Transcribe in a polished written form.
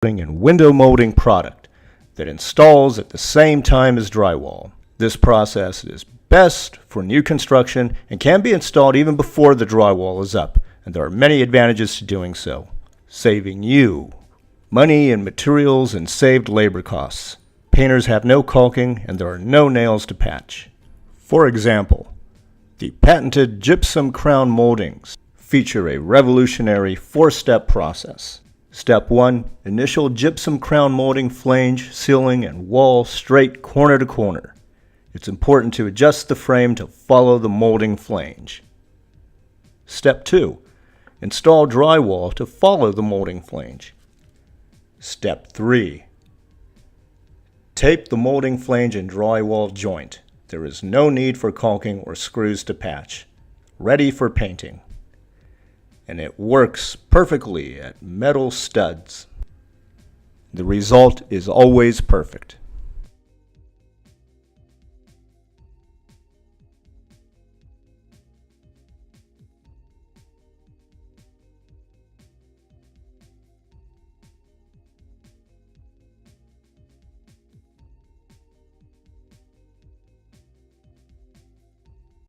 and window molding product that installs at the same time as drywall. This process is best for new construction and can be installed even before the drywall is up, and there are many advantages to doing so, saving you money in materials and saved labor costs. Painters have no caulking and there are no nails to patch. For example, the patented Gypsum crown moldings feature a revolutionary 4-step process. Step 1. Initial gypsum crown molding flange, ceiling, and wall straight corner to corner. It's important to adjust the frame to follow the molding flange. Step 2. Install drywall to follow the molding flange. Step 3. Tape the molding flange and drywall joint. There is no need for caulking or screws to patch. Ready for painting. And it works perfectly at metal studs. The result is always perfect.